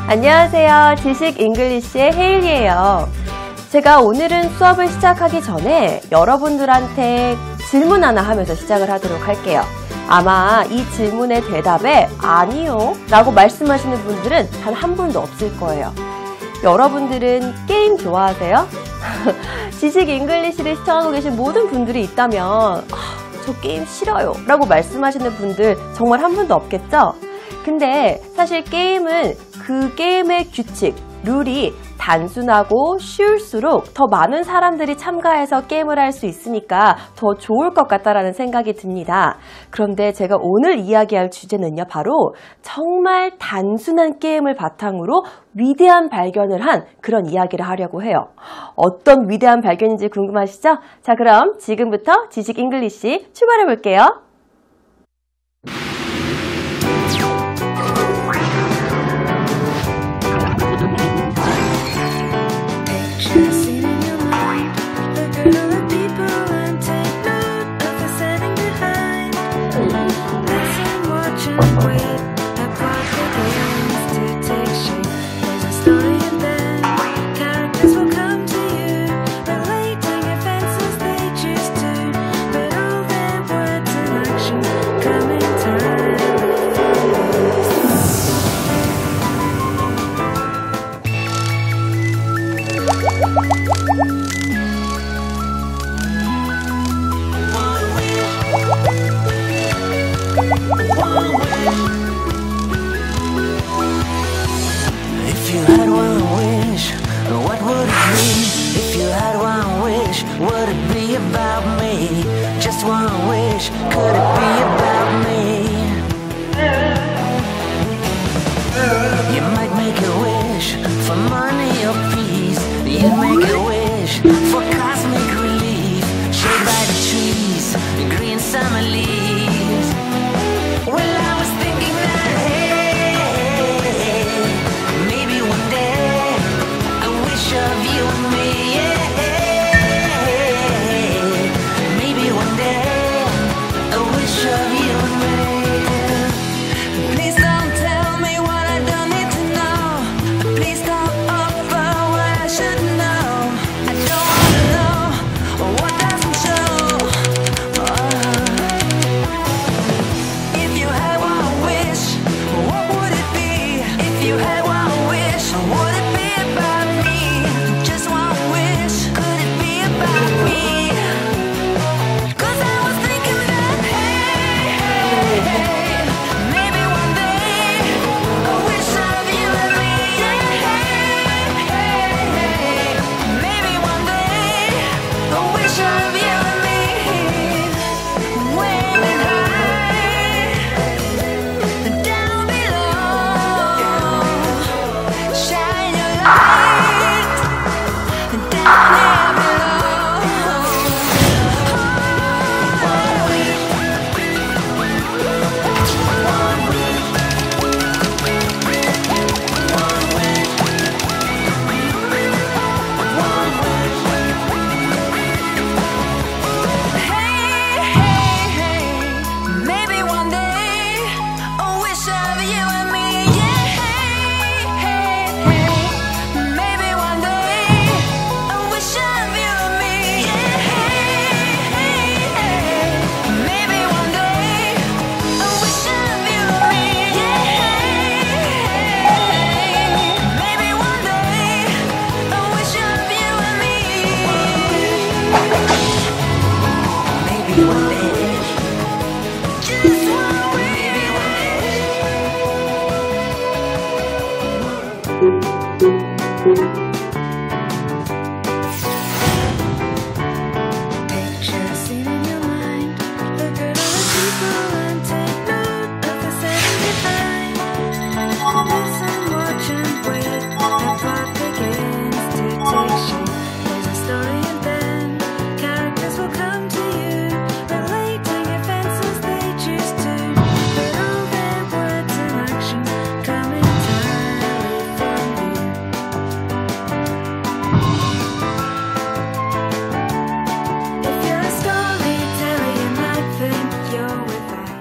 안녕하세요. 지식 잉글리시의 헤일리예요. 제가 오늘은 수업을 시작하기 전에 여러분들한테 질문 하나 하면서 시작을 하도록 할게요. 아마 이 질문의 대답에 아니요 라고 말씀하시는 분들은 단 한 분도 없을 거예요. 여러분들은 게임 좋아하세요? 지식 잉글리시를 시청하고 계신 모든 분들이 있다면 저 게임 싫어요 라고 말씀하시는 분들 정말 한 분도 없겠죠? 근데 사실 게임은 그 게임의 규칙, 룰이 단순하고 쉬울수록 더 많은 사람들이 참가해서 게임을 할 수 있으니까 더 좋을 것 같다라는 생각이 듭니다. 그런데 제가 오늘 이야기할 주제는요, 바로 정말 단순한 게임을 바탕으로 위대한 발견을 한 그런 이야기를 하려고 해요. 어떤 위대한 발견인지 궁금하시죠? 자, 그럼 지금부터 지식 잉글리시 출발해 볼게요. If you had one wish, what would it be? If you had one wish, would it be about me? Just one wish, could it be about me? You might make a wish for money or peace. You'd make a wish for cosmic relief, shade by the trees, the green summer leaves. Well, I was thinking that, hey, maybe one day I wish of you and me, yeah. Maybe one day I wish of you and me. Please don't tell me what I don't need to know. Please don't offer what I should know. I don't want to know what doesn't show. If you had one wish, what would it be? If you had one wish, would it be about me? Just one wish, could it be about me? 'Cause I was thinking that, hey, maybe one day I wish of you and me, yeah. Maybe one day I wish of you and me. Waiting high, down below, shine your light down there below. Hey, maybe one day a wish of you and me, yeah. Maybe one day a wish of you and me, yeah. Maybe one day a wish of you and me, yeah. Maybe one day a wish of you and me. Maybe one day, just one picture seen in your mind. Look at all the people and take note of the setting behind. Listen, watch and wait. The plot begins to take shape. There's a story and then characters will come to you, relating events as they choose to. But all their words and action come entirely from you. If you're a storyteller, you might think you're without.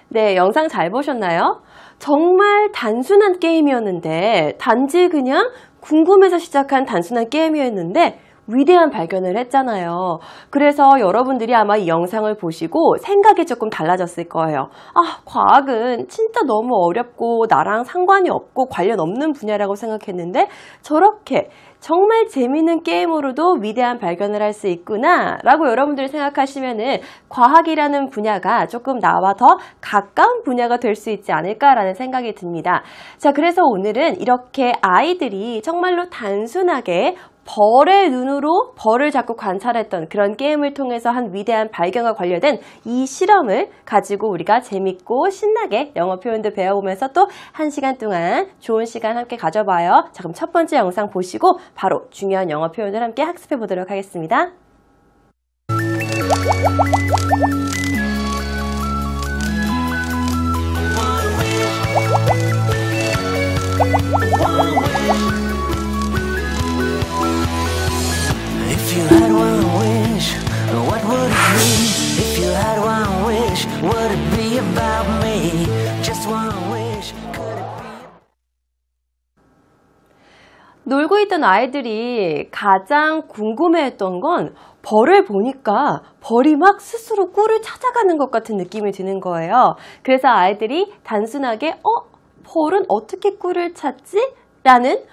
네, 영상 잘 보셨나요? 정말 단순한 게임이었는데 단지 그냥 궁금해서 시작한 단순한 게임이었는데 위대한 발견을 했잖아요. 그래서 여러분들이 아마 이 영상을 보시고 생각이 조금 달라졌을 거예요. 아, 과학은 진짜 너무 어렵고 나랑 상관이 없고 관련 없는 분야라고 생각했는데 저렇게 정말 재미있는 게임으로도 위대한 발견을 할 수 있구나 라고 여러분들이 생각하시면은 과학이라는 분야가 조금 나와 더 가까운 분야가 될 수 있지 않을까라는 생각이 듭니다. 자, 그래서 오늘은 이렇게 아이들이 정말로 단순하게 벌의 눈으로 벌을 자꾸 관찰했던 그런 게임을 통해서 한 위대한 발견과 관련된 이 실험을 가지고 우리가 재밌고 신나게 영어 표현도 배워보면서 또 1시간 동안 좋은 시간 함께 가져봐요. 자, 그럼 첫 번째 영상 보시고 바로 중요한 영어 표현을 함께 학습해 보도록 하겠습니다. If you had one wish, what would it be? If you had one wish, would it be about me? Just one wish, could it be? 놀고 있던 아이들이 가장 궁금해했던 건 벌을 보니까 벌이 막 스스로 꿀을 찾아가는 것 같은 느낌이 드는 거예요. 그래서 아이들이 단순하게 벌은 어떻게 꿀을 찾지? 라는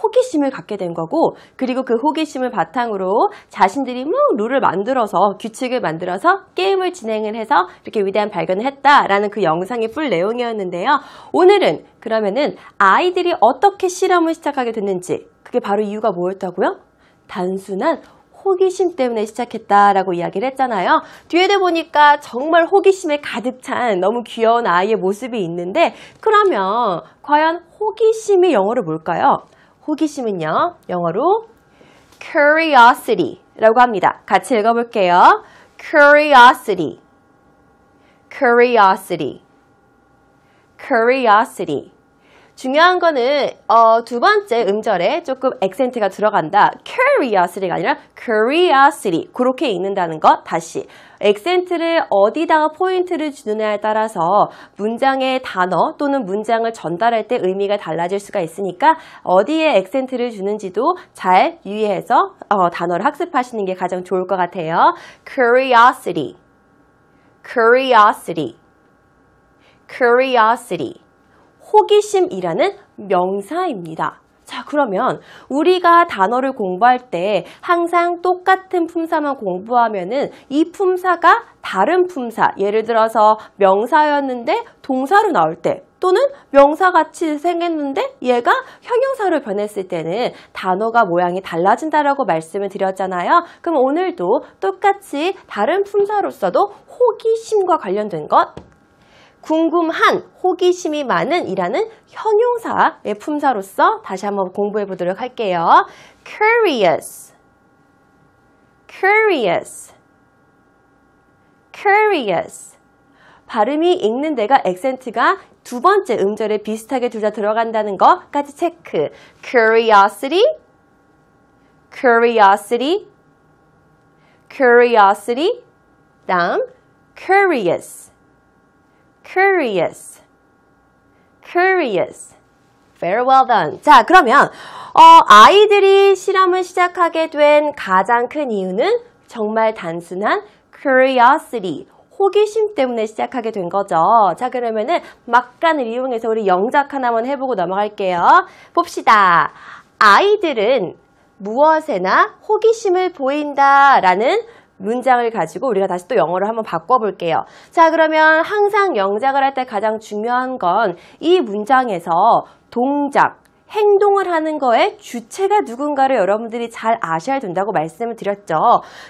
호기심을 갖게 된 거고, 그리고 그 호기심을 바탕으로 자신들이 룰을 만들어서 규칙을 만들어서 게임을 진행을 해서 이렇게 위대한 발견을 했다라는 그 영상의 풀 내용이었는데요. 오늘은 그러면은 아이들이 어떻게 실험을 시작하게 됐는지, 그게 바로 이유가 뭐였다고요? 단순한 호기심 때문에 시작했다라고 이야기를 했잖아요. 뒤에도 보니까 정말 호기심에 가득 찬 너무 귀여운 아이의 모습이 있는데, 그러면 과연 호기심이 영어로 뭘까요? 호기심은요, 영어로 curiosity라고 합니다. 같이 읽어볼게요. curiosity, curiosity, curiosity. 중요한 거는 두 번째 음절에 조금 액센트가 들어간다. curiosity가 아니라 curiosity, 그렇게 읽는다는 것. 다시 액센트를 어디다가 포인트를 주느냐에 따라서 문장의 단어 또는 문장을 전달할 때 의미가 달라질 수가 있으니까 어디에 액센트를 주는지도 잘 유의해서 단어를 학습하시는 게 가장 좋을 것 같아요. curiosity, curiosity, curiosity. 호기심이라는 명사입니다. 자, 그러면 우리가 단어를 공부할 때 항상 똑같은 품사만 공부하면은 이 품사가 다른 품사, 예를 들어서 명사였는데 동사로 나올 때, 또는 명사같이 생겼는데 얘가 형용사로 변했을 때는 단어가 모양이 달라진다라고 말씀을 드렸잖아요. 그럼 오늘도 똑같이 다른 품사로서도 호기심과 관련된 것, 궁금한, 호기심이 많은 이라는 형용사의 품사로서 다시 한번 공부해 보도록 할게요. curious, curious, curious. 발음이 읽는 데가 액센트가 두 번째 음절에 비슷하게 둘 다 들어간다는 것까지 체크. curiosity, curiosity, curiosity. 다음 curious, curious, curious. Very well done. 자, 그러면 아이들이 실험을 시작하게 된 가장 큰 이유는 정말 단순한 curiosity, 호기심 때문에 시작하게 된 거죠. 자, 그러면은 막간을 이용해서 우리 영작 하나만 해보고 넘어갈게요. 봅시다. 아이들은 무엇에나 호기심을 보인다라는 문장을 가지고 우리가 다시 또 영어로 한번 바꿔볼게요. 자, 그러면 항상 영작을 할 때 가장 중요한 건 이 문장에서 동작, 행동을 하는 거에 주체가 누군가를 여러분들이 잘 아셔야 된다고 말씀을 드렸죠.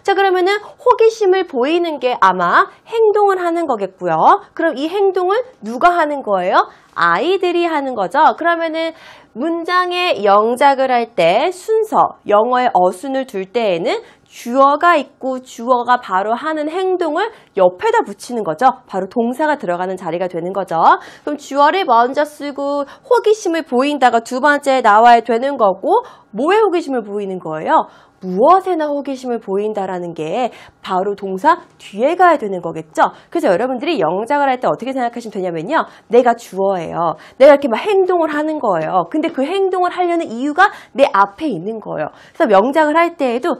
자, 그러면은 호기심을 보이는 게 아마 행동을 하는 거겠고요. 그럼 이 행동을 누가 하는 거예요? 아이들이 하는 거죠. 그러면은 문장의 영작을 할 때 순서, 영어의 어순을 둘 때에는 주어가 있고 주어가 바로 하는 행동을 옆에다 붙이는 거죠. 바로 동사가 들어가는 자리가 되는 거죠. 그럼 주어를 먼저 쓰고 호기심을 보인다가 두 번째에 나와야 되는 거고, 뭐에 호기심을 보이는 거예요? 무엇에나 호기심을 보인다라는 게 바로 동사 뒤에 가야 되는 거겠죠? 그래서 여러분들이 영작을 할 때 어떻게 생각하시면 되냐면요. 내가 주어예요. 내가 이렇게 막 행동을 하는 거예요. 근데 그 행동을 하려는 이유가 내 앞에 있는 거예요. 그래서 명작을 할 때에도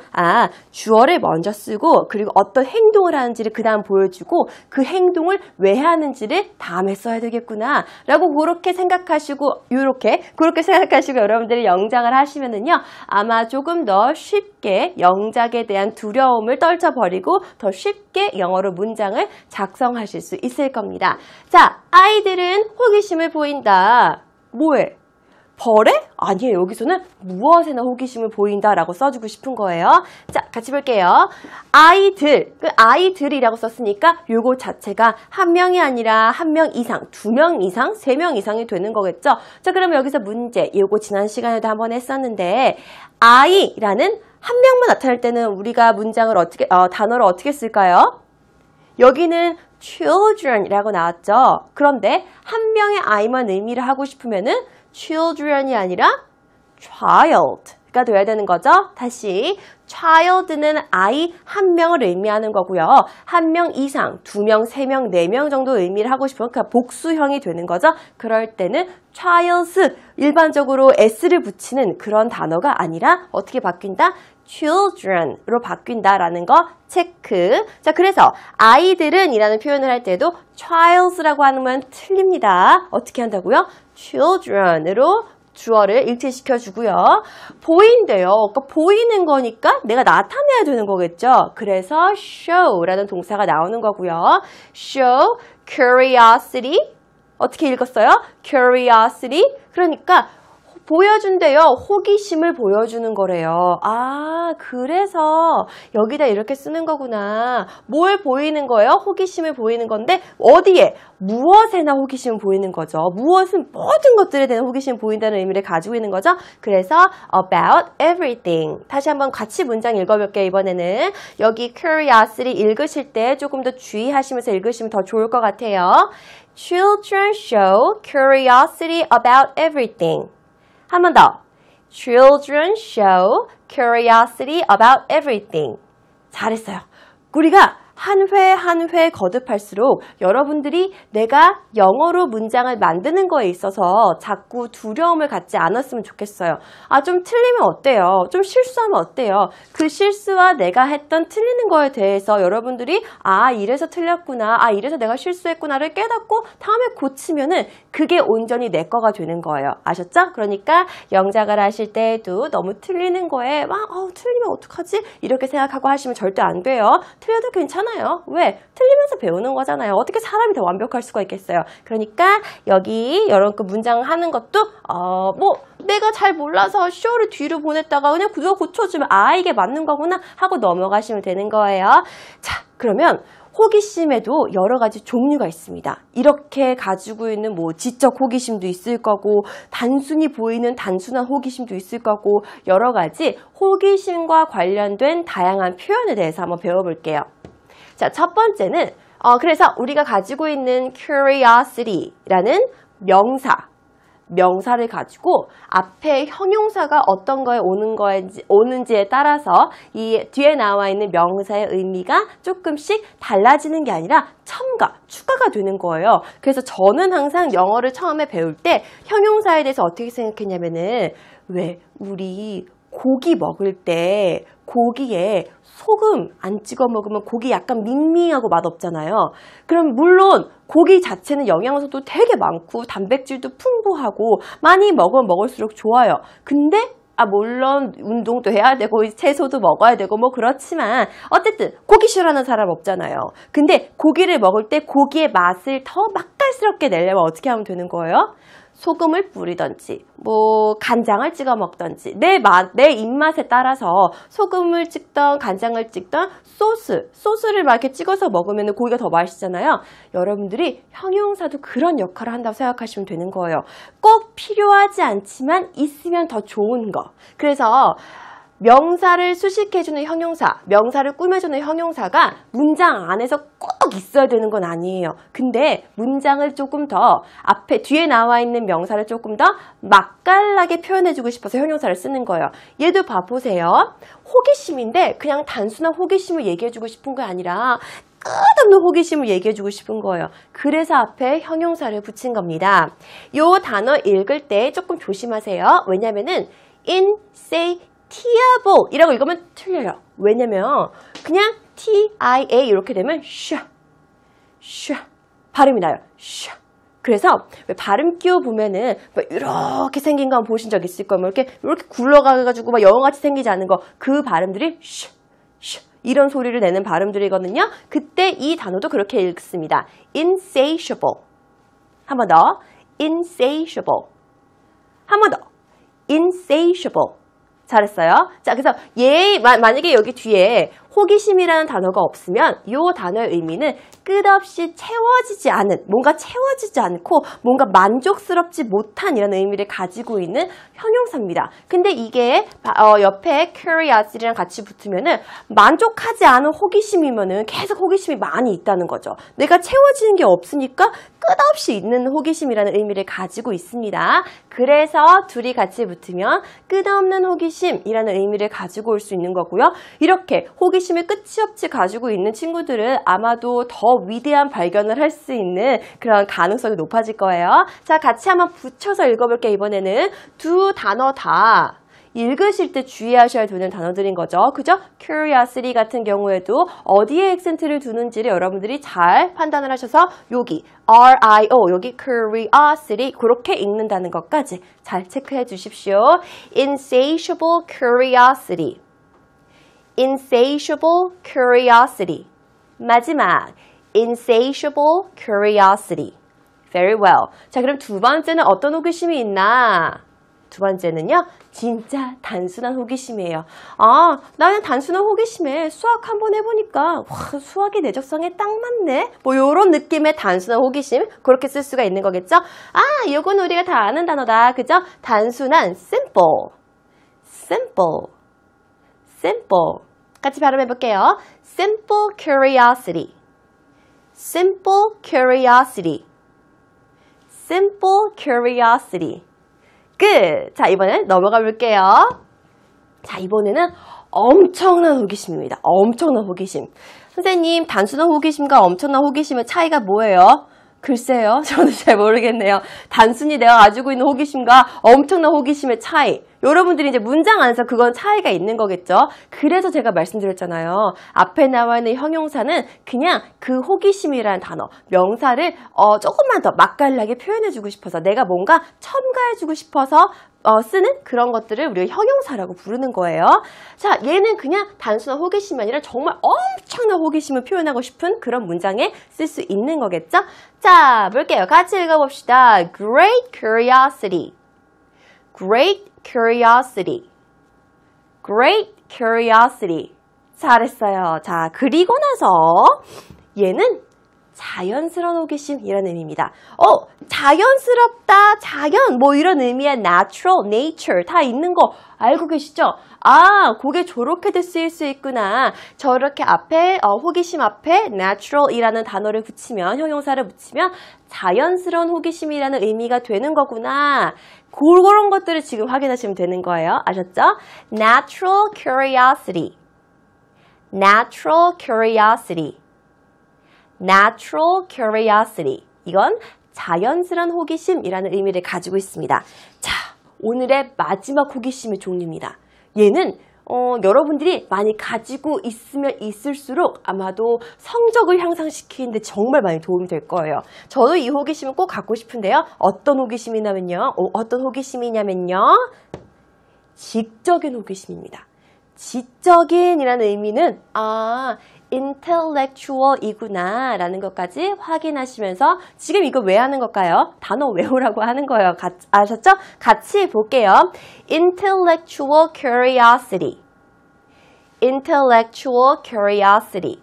주어를 먼저 쓰고 그리고 어떤 행동을 하는지를 그 다음 보여주고 그 행동을 왜 하는지를 다음에 써야 되겠구나 라고 그렇게 생각하시고 그렇게 생각하시고 여러분들이 영작을 하시면은요. 아마 조금 더 쉽게 영작에 대한 두려움을 떨쳐버리고 더 쉽게 영어로 문장을 작성하실 수 있을 겁니다. 자, 아이들은 호기심을 보인다. 뭐에? 벌에? 아니에요. 여기서는 무엇에나 호기심을 보인다라고 써주고 싶은 거예요. 자, 같이 볼게요. 아이들, 그 아이들이라고 썼으니까 요거 자체가 한 명이 아니라 한 명 이상, 두 명 이상, 세 명 이상이 되는 거겠죠. 자, 그러면 여기서 문제, 요거 지난 시간에도 한번 했었는데 아이라는 한 명만 나타날 때는 우리가 문장을 단어를 어떻게 쓸까요? 여기는 children이라고 나왔죠. 그런데 한 명의 아이만 의미를 하고 싶으면은 children이 아니라 child가 돼야 되는 거죠. 다시 child는 아이 한 명을 의미하는 거고요. 한 명 이상, 두 명, 세 명, 네 명 정도 의미를 하고 싶으면 그러니까 복수형이 되는 거죠. 그럴 때는 childs, 일반적으로 s를 붙이는 그런 단어가 아니라 어떻게 바뀐다? children으로 바뀐다라는 거 체크. 자, 그래서 아이들은 이라는 표현을 할 때도 childs라고 하면 틀립니다. 어떻게 한다고요? children으로 주어를 일치시켜 주고요. 보인대요. 그러니까 보이는 거니까 내가 나타내야 되는 거겠죠. 그래서 show라는 동사가 나오는 거고요. show, curiosity. 어떻게 읽었어요? curiosity. 그러니까 보여준대요. 호기심을 보여주는 거래요. 그래서 여기다 이렇게 쓰는 거구나. 뭘 보이는 거예요? 호기심을 보이는 건데 어디에? 무엇에나 호기심을 보이는 거죠. 무엇은 모든 것들에 대한 호기심을 보인다는 의미를 가지고 있는 거죠. 그래서 about everything. 다시 한번 같이 문장 읽어볼게요. 이번에는 여기 curiosity 읽으실 때 조금 더 주의하시면서 읽으시면 더 좋을 것 같아요. Children show curiosity about everything. 한 번 더. Children show curiosity about everything. 잘했어요. 우리가 한 회 한 회 거듭할수록 여러분들이 내가 영어로 문장을 만드는 거에 있어서 자꾸 두려움을 갖지 않았으면 좋겠어요. 좀 틀리면 어때요? 좀 실수하면 어때요? 그 실수와 내가 했던 틀리는 거에 대해서 여러분들이 이래서 틀렸구나, 이래서 내가 실수했구나를 깨닫고 다음에 고치면은 그게 온전히 내 거가 되는 거예요. 아셨죠? 그러니까 영작을 하실 때에도 너무 틀리는 거에 틀리면 어떡하지? 이렇게 생각하고 하시면 절대 안 돼요. 틀려도 괜찮아요. 왜? 틀리면서 배우는 거잖아요. 어떻게 사람이 더 완벽할 수가 있겠어요. 그러니까 여기 이런 문장 하는 것도 내가 잘 몰라서 쇼를 뒤로 보냈다가 그냥 누가 고쳐주면 이게 맞는 거구나 하고 넘어가시면 되는 거예요. 자, 그러면 호기심에도 여러 가지 종류가 있습니다. 이렇게 가지고 있는 지적 호기심도 있을 거고 단순히 보이는 단순한 호기심도 있을 거고 여러 가지 호기심과 관련된 다양한 표현에 대해서 한번 배워볼게요. 자, 첫 번째는 그래서 우리가 가지고 있는 curiosity라는 명사를 가지고 앞에 형용사가 어떤 거에 오는지에 따라서 이 뒤에 나와 있는 명사의 의미가 조금씩 달라지는 게 아니라 추가가 되는 거예요. 그래서 저는 항상 영어를 처음에 배울 때 형용사에 대해서 어떻게 생각했냐면은 왜 우리 고기 먹을 때 고기에 소금 안 찍어 먹으면 고기 약간 밍밍하고 맛없잖아요. 그럼 물론 고기 자체는 영양소도 되게 많고 단백질도 풍부하고 많이 먹으면 먹을수록 좋아요. 근데 물론 운동도 해야 되고 채소도 먹어야 되고 그렇지만 어쨌든 고기 싫어하는 사람 없잖아요. 근데 고기를 먹을 때 고기의 맛을 더 맛깔스럽게 내려면 어떻게 하면 되는 거예요? 소금을 뿌리던지 간장을 찍어 먹던지 내 입맛에 따라서 소금을 찍던 간장을 찍던 소스를 막 이렇게 찍어서 먹으면 고기가 더 맛있잖아요. 여러분들이 형용사도 그런 역할을 한다고 생각하시면 되는 거예요. 꼭 필요하지 않지만 있으면 더 좋은 거. 그래서 명사를 수식해주는 형용사, 명사를 꾸며주는 형용사가 문장 안에서 꼭 있어야 되는 건 아니에요. 근데 문장을 조금 더 뒤에 나와 있는 명사를 조금 더 맛깔나게 표현해주고 싶어서 형용사를 쓰는 거예요. 얘도 봐보세요. 호기심인데 그냥 단순한 호기심을 얘기해주고 싶은 게 아니라 끝없는 호기심을 얘기해주고 싶은 거예요. 그래서 앞에 형용사를 붙인 겁니다. 요 단어 읽을 때 조금 조심하세요. 왜냐면은 insatiable 이라고 읽으면 틀려요. 왜냐면 그냥 TIA 이렇게 되면 슈 발음이 나요. 슈. 그래서 발음 끼워 보면은 이렇게 생긴 거 한번 보신 적 있을 거예요. 이렇게 굴러가가지고 막 영어같이 생기지 않은 거 그 발음들이 슈 이런 소리를 내는 발음들이거든요. 그때 이 단어도 그렇게 읽습니다. insatiable. 한 번 더. insatiable. 한 번 더. insatiable. 잘했어요. 자, 그래서 만약에 여기 뒤에 호기심이라는 단어가 없으면 이 단어의 의미는 끝없이 채워지지 않은, 뭔가 채워지지 않고 뭔가 만족스럽지 못한 이런 의미를 가지고 있는 형용사입니다. 근데 이게 옆에 curiosity랑 같이 붙으면은 만족하지 않은 호기심이면은 계속 호기심이 많이 있다는 거죠. 내가 채워지는 게 없으니까 끝없이 있는 호기심이라는 의미를 가지고 있습니다. 그래서 둘이 같이 붙으면 끝없는 호기심이라는 의미를 가지고 올 수 있는 거고요. 이렇게 호기심을 끝이 없이 가지고 있는 친구들은 아마도 더 위대한 발견을 할 수 있는 그런 가능성이 높아질 거예요. 자, 같이 한번 붙여서 읽어볼게요. 이번에는 두 단어 다 읽으실 때 주의하셔야 되는 단어들인 거죠. 그죠? curiosity 같은 경우에도 어디에 액센트를 두는지를 여러분들이 잘 판단을 하셔서 여기 R-I-O, 여기 curiosity 그렇게 읽는다는 것까지 잘 체크해 주십시오. insatiable curiosity. insatiable curiosity. 마지막 insatiable curiosity. Very well. 자, 그럼 두 번째는 어떤 호기심이 있나? 두 번째는요, 진짜 단순한 호기심이에요. 나는 단순한 호기심에 수학 한번 해보니까 와, 수학이 내 적성에 딱 맞네? 뭐 요런 느낌의 단순한 호기심, 그렇게 쓸 수가 있는 거겠죠? 이건 우리가 다 아는 단어다. 그죠? 단순한 simple. 같이 발음해볼게요. simple curiosity. simple curiosity. simple curiosity. 끝! 자, 이번엔 넘어가 볼게요. 자, 이번에는 엄청난 호기심입니다. 엄청난 호기심. 선생님, 단순한 호기심과 엄청난 호기심의 차이가 뭐예요? 글쎄요. 저는 잘 모르겠네요. 단순히 내가 가지고 있는 호기심과 엄청난 호기심의 차이. 여러분들이 이제 문장 안에서 그건 차이가 있는 거겠죠. 그래서 제가 말씀드렸잖아요. 앞에 나와 있는 형용사는 그냥 그 호기심이라는 단어, 명사를 조금만 더 맛깔나게 표현해주고 싶어서 내가 뭔가 첨가해주고 싶어서 쓰는 그런 것들을 우리가 형용사라고 부르는 거예요. 자, 얘는 그냥 단순한 호기심이 아니라 정말 엄청난 호기심을 표현하고 싶은 그런 문장에 쓸 수 있는 거겠죠. 자, 볼게요. 같이 읽어봅시다. Great curiosity. Great curiosity. Great curiosity. 잘했어요. 자, 그리고 나서 얘는 자연스러운 호기심이라는 의미입니다. 자연스럽다, 자연 뭐 이런 의미의 natural, nature 다 있는 거 알고 계시죠? 그게 저렇게도 쓰일 수 있구나. 저렇게 앞에 호기심 앞에 natural이라는 단어를 붙이면, 형용사를 붙이면 자연스러운 호기심이라는 의미가 되는 거구나. 그런 것들을 지금 확인하시면 되는 거예요. 아셨죠? Natural curiosity. Natural curiosity. Natural curiosity. 이건 자연스러운 호기심이라는 의미를 가지고 있습니다. 자, 오늘의 마지막 호기심의 종류입니다. 얘는 여러분들이 많이 가지고 있으면 있을수록 아마도 성적을 향상시키는데 정말 많이 도움이 될 거예요. 저도 이 호기심은 꼭 갖고 싶은데요. 어떤 호기심이냐면요. 지적인 호기심입니다. 지적인이라는 의미는 intellectual이구나 라는 것까지 확인하시면서 지금 이거 왜 하는 걸까요? 단어 외우라고 하는 거예요. 아셨죠? 같이 볼게요. intellectual curiosity. intellectual curiosity.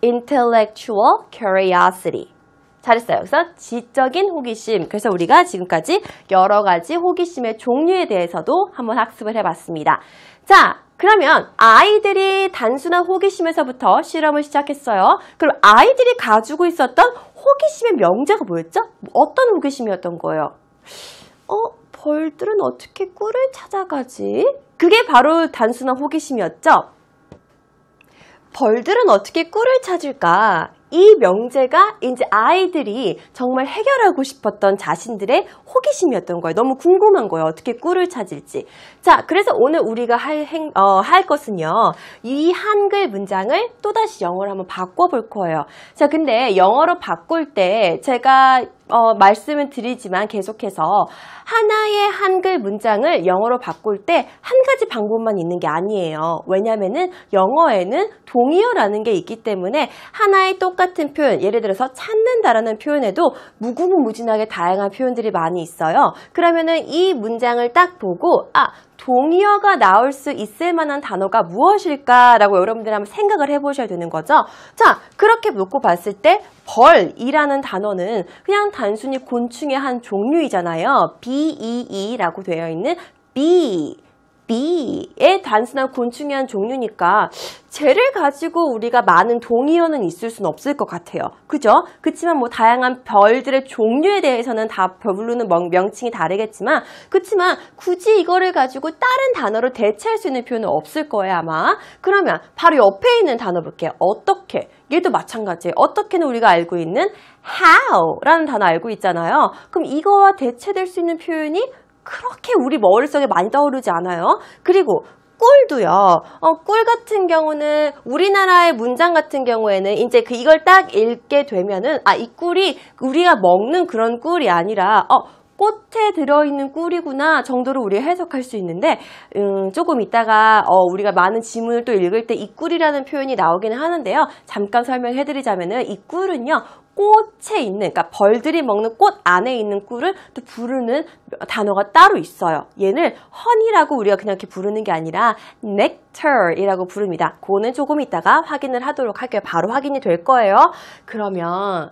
intellectual curiosity. 잘했어요. 그래서 지적인 호기심. 그래서 우리가 지금까지 여러 가지 호기심의 종류에 대해서도 한번 학습을 해봤습니다. 자, 그러면 아이들이 단순한 호기심에서부터 실험을 시작했어요. 그럼 아이들이 가지고 있었던 호기심의 명제가 뭐였죠? 어떤 호기심이었던 거예요? 벌들은 어떻게 꿀을 찾아가지? 그게 바로 단순한 호기심이었죠? 벌들은 어떻게 꿀을 찾을까? 이 명제가 이제 아이들이 정말 해결하고 싶었던 자신들의 호기심이었던 거예요. 너무 궁금한 거예요. 어떻게 꿀을 찾을지. 자, 그래서 오늘 우리가 할 것은요. 이 한글 문장을 또다시 영어로 한번 바꿔볼 거예요. 자, 근데 영어로 바꿀 때 제가 말씀을 드리지만 계속해서 하나의 한글 문장을 영어로 바꿀 때 한 가지 방법만 있는 게 아니에요. 왜냐면은 영어에는 동의어라는 게 있기 때문에 하나의 똑같은 표현, 예를 들어서 찾는다라는 표현에도 무궁무진하게 다양한 표현들이 많이 있어요. 그러면은 이 문장을 딱 보고 동의어가 나올 수 있을 만한 단어가 무엇일까라고 여러분들 한번 생각을 해보셔야 되는 거죠. 자, 그렇게 놓고 봤을 때 벌이라는 단어는 그냥 단순히 곤충의 한 종류이잖아요. bee라고 되어 있는 B의 단순한 곤충의 한 종류니까 쟤를 가지고 우리가 많은 동의어는 있을 수는 없을 것 같아요. 그죠? 그치만 뭐 다양한 벌들의 종류에 대해서는 다 부르는 명칭이 다르겠지만 그치만 굳이 이거를 가지고 다른 단어로 대체할 수 있는 표현은 없을 거예요 아마. 그러면 바로 옆에 있는 단어 볼게요. 어떻게? 얘도 마찬가지예요. 어떻게는 우리가 알고 있는 how라는 단어 알고 있잖아요. 그럼 이거와 대체될 수 있는 표현이 그렇게 우리 머릿속에 많이 떠오르지 않아요. 그리고 꿀도요. 꿀 같은 경우는 우리나라의 문장 같은 경우에는 이제 이걸 딱 읽게 되면은 이 꿀이 우리가 먹는 그런 꿀이 아니라 꽃에 들어있는 꿀이구나 정도로 우리가 해석할 수 있는데 조금 이따가 우리가 많은 지문을 또 읽을 때 이 꿀이라는 표현이 나오기는 하는데요. 잠깐 설명해드리자면은 이 꿀은요. 꽃에 있는, 그러니까 벌들이 먹는 꽃 안에 있는 꿀을 또 부르는 단어가 따로 있어요. 얘는 honey라고 우리가 그냥 이렇게 부르는 게 아니라 nectar이라고 부릅니다. 그거는 조금 이따가 확인을 하도록 할게요. 바로 확인이 될 거예요. 그러면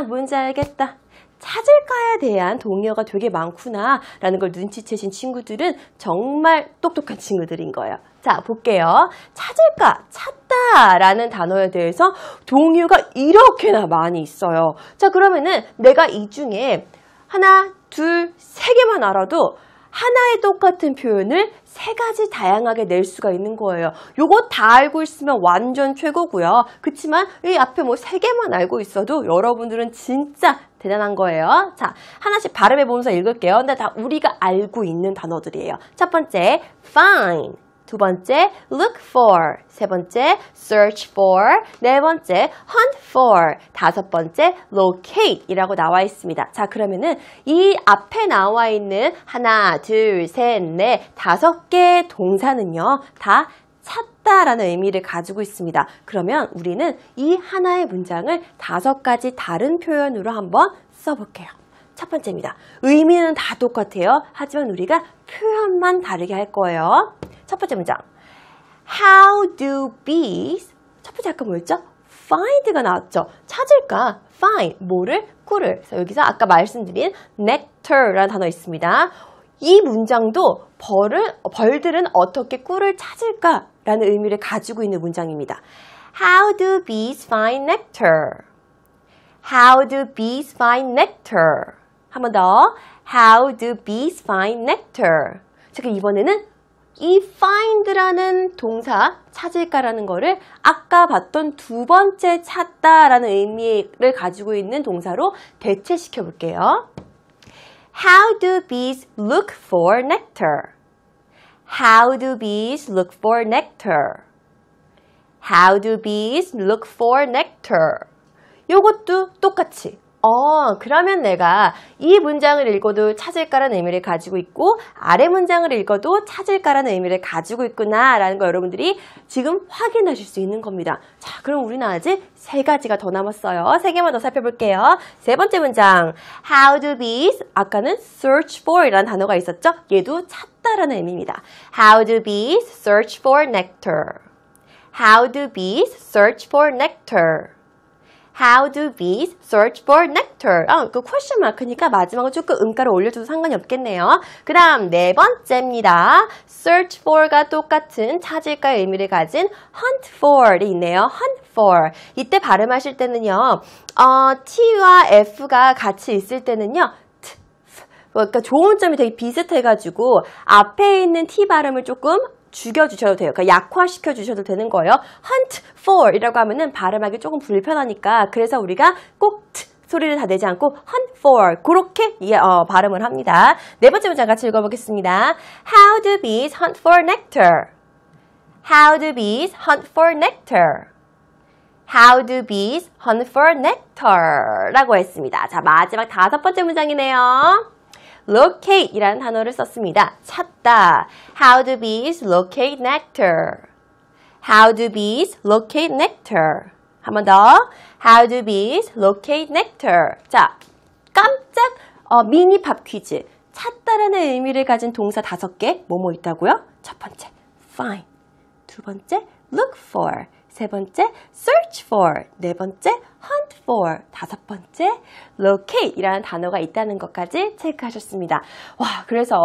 뭔지 알겠다. 찾을까에 대한 동의어가 되게 많구나 라는 걸 눈치채신 친구들은 정말 똑똑한 친구들인 거예요. 자, 볼게요. 찾을까, 찾다 라는 단어에 대해서 동의어가 이렇게나 많이 있어요. 자, 그러면은 내가 이 중에 하나, 둘, 세 개만 알아도 하나의 똑같은 표현을 세 가지 다양하게 낼 수가 있는 거예요. 요거 다 알고 있으면 완전 최고고요. 그치만 이 앞에 뭐 세 개만 알고 있어도 여러분들은 진짜 대단한 거예요. 자, 하나씩 발음해 보면서 읽을게요. 근데 다 우리가 알고 있는 단어들이에요. 첫 번째, find. 두 번째, look for. 세 번째, search for. 네 번째, hunt for. 다섯 번째, locate 이라고 나와 있습니다. 자, 그러면은 이 앞에 나와 있는 하나, 둘, 셋, 넷, 다섯 개의 동사는요, 다 찾다라는 의미를 가지고 있습니다. 그러면 우리는 이 하나의 문장을 다섯 가지 다른 표현으로 한번 써볼게요. 첫 번째입니다. 의미는 다 똑같아요. 하지만 우리가 표현만 다르게 할 거예요. 첫 번째 문장. How do bees? 첫 번째 아까 뭐였죠? find가 나왔죠. 찾을까? find. 뭐를? 꿀을. 그래서 여기서 아까 말씀드린 nectar라는 단어 있습니다. 이 문장도 벌들은 어떻게 꿀을 찾을까? 라는 의미를 가지고 있는 문장입니다. How do bees find nectar? How do bees find nectar? 한 번 더. How do bees find nectar? 자, 그럼 이번에는 이 find라는 동사, 찾을까라는 거를 아까 봤던 두 번째 찾다라는 의미를 가지고 있는 동사로 대체시켜 볼게요. How do bees look for nectar? How do bees look for nectar? How do bees look for nectar? 요것도 똑같이 그러면 내가 이 문장을 읽어도 찾을까라는 의미를 가지고 있고 아래 문장을 읽어도 찾을까라는 의미를 가지고 있구나 라는 거 여러분들이 지금 확인하실 수 있는 겁니다. 자, 그럼 우리는 아직 세 가지가 더 남았어요. 세 개만 더 살펴볼게요. 세 번째 문장. How do bees? 아까는 search for 이라는 단어가 있었죠? 얘도 찾다라는 의미입니다. How do bees search for nectar? How do bees search for nectar? How do bees search for nectar? 그 question mark니까 마지막으로 조금 음가를 올려줘도 상관이 없겠네요. 그 다음 네 번째입니다. search for가 똑같은 찾을까의 의미를 가진 hunt for이 있네요. hunt for. 이때 발음하실 때는요. T와 F가 같이 있을 때는요. 그러니까 좋은 점이 되게 비슷해가지고 앞에 있는 T 발음을 조금 죽여주셔도 돼요. 그러니까 약화시켜 주셔도 되는 거예요. hunt for 이라고 하면은 발음하기 조금 불편하니까 그래서 우리가 꼭 T 소리를 다 내지 않고 hunt for 그렇게 발음을 합니다. 네 번째 문장 같이 읽어보겠습니다. How do bees hunt for nectar? How do bees hunt for nectar? How do bees hunt for nectar? 라고 했습니다. 자, 마지막 다섯 번째 문장이네요. locate 이라는 단어를 썼습니다. 찾다. How do bees locate nectar? How do bees locate nectar? 한 번 더. How do bees locate nectar? 자, 깜짝 미니 팝 퀴즈. 찾다라는 의미를 가진 동사 5개 뭐뭐 있다고요? 첫 번째, find. 두 번째, look for. 세 번째, search for. 네 번째, hunt for. 다섯 번째, locate 이라는 단어가 있다는 것까지 체크하셨습니다. 와, 그래서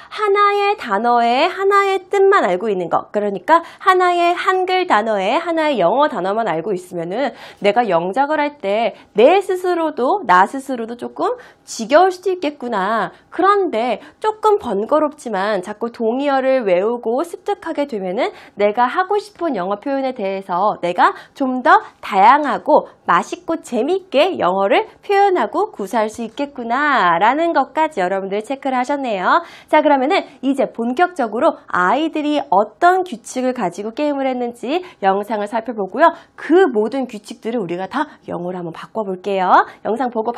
하나의 단어에 하나의 뜻만 알고 있는 것. 그러니까 하나의 한글 단어에 하나의 영어 단어만 알고 있으면은 내가 영작을 할 때 내 스스로도 나 스스로도 조금 지겨울 수도 있겠구나. 그런데 조금 번거롭지만 자꾸 동의어를 외우고 습득하게 되면은 내가 하고 싶은 영어 표현에 대해서 내가 좀 더 다양하고 맛있고 재밌게 영어를 표현하고 구사할 수 있겠구나 라는 것까지 여러분들 체크를 하셨네요. 자, 그러면은 이제 본격적으로 아이들이 어떤 규칙을 가지고 게임을 했는지 영상을 살펴보고요. 그 모든 규칙들을 우리가 다 영어로 한번 바꿔볼게요. 영상 보고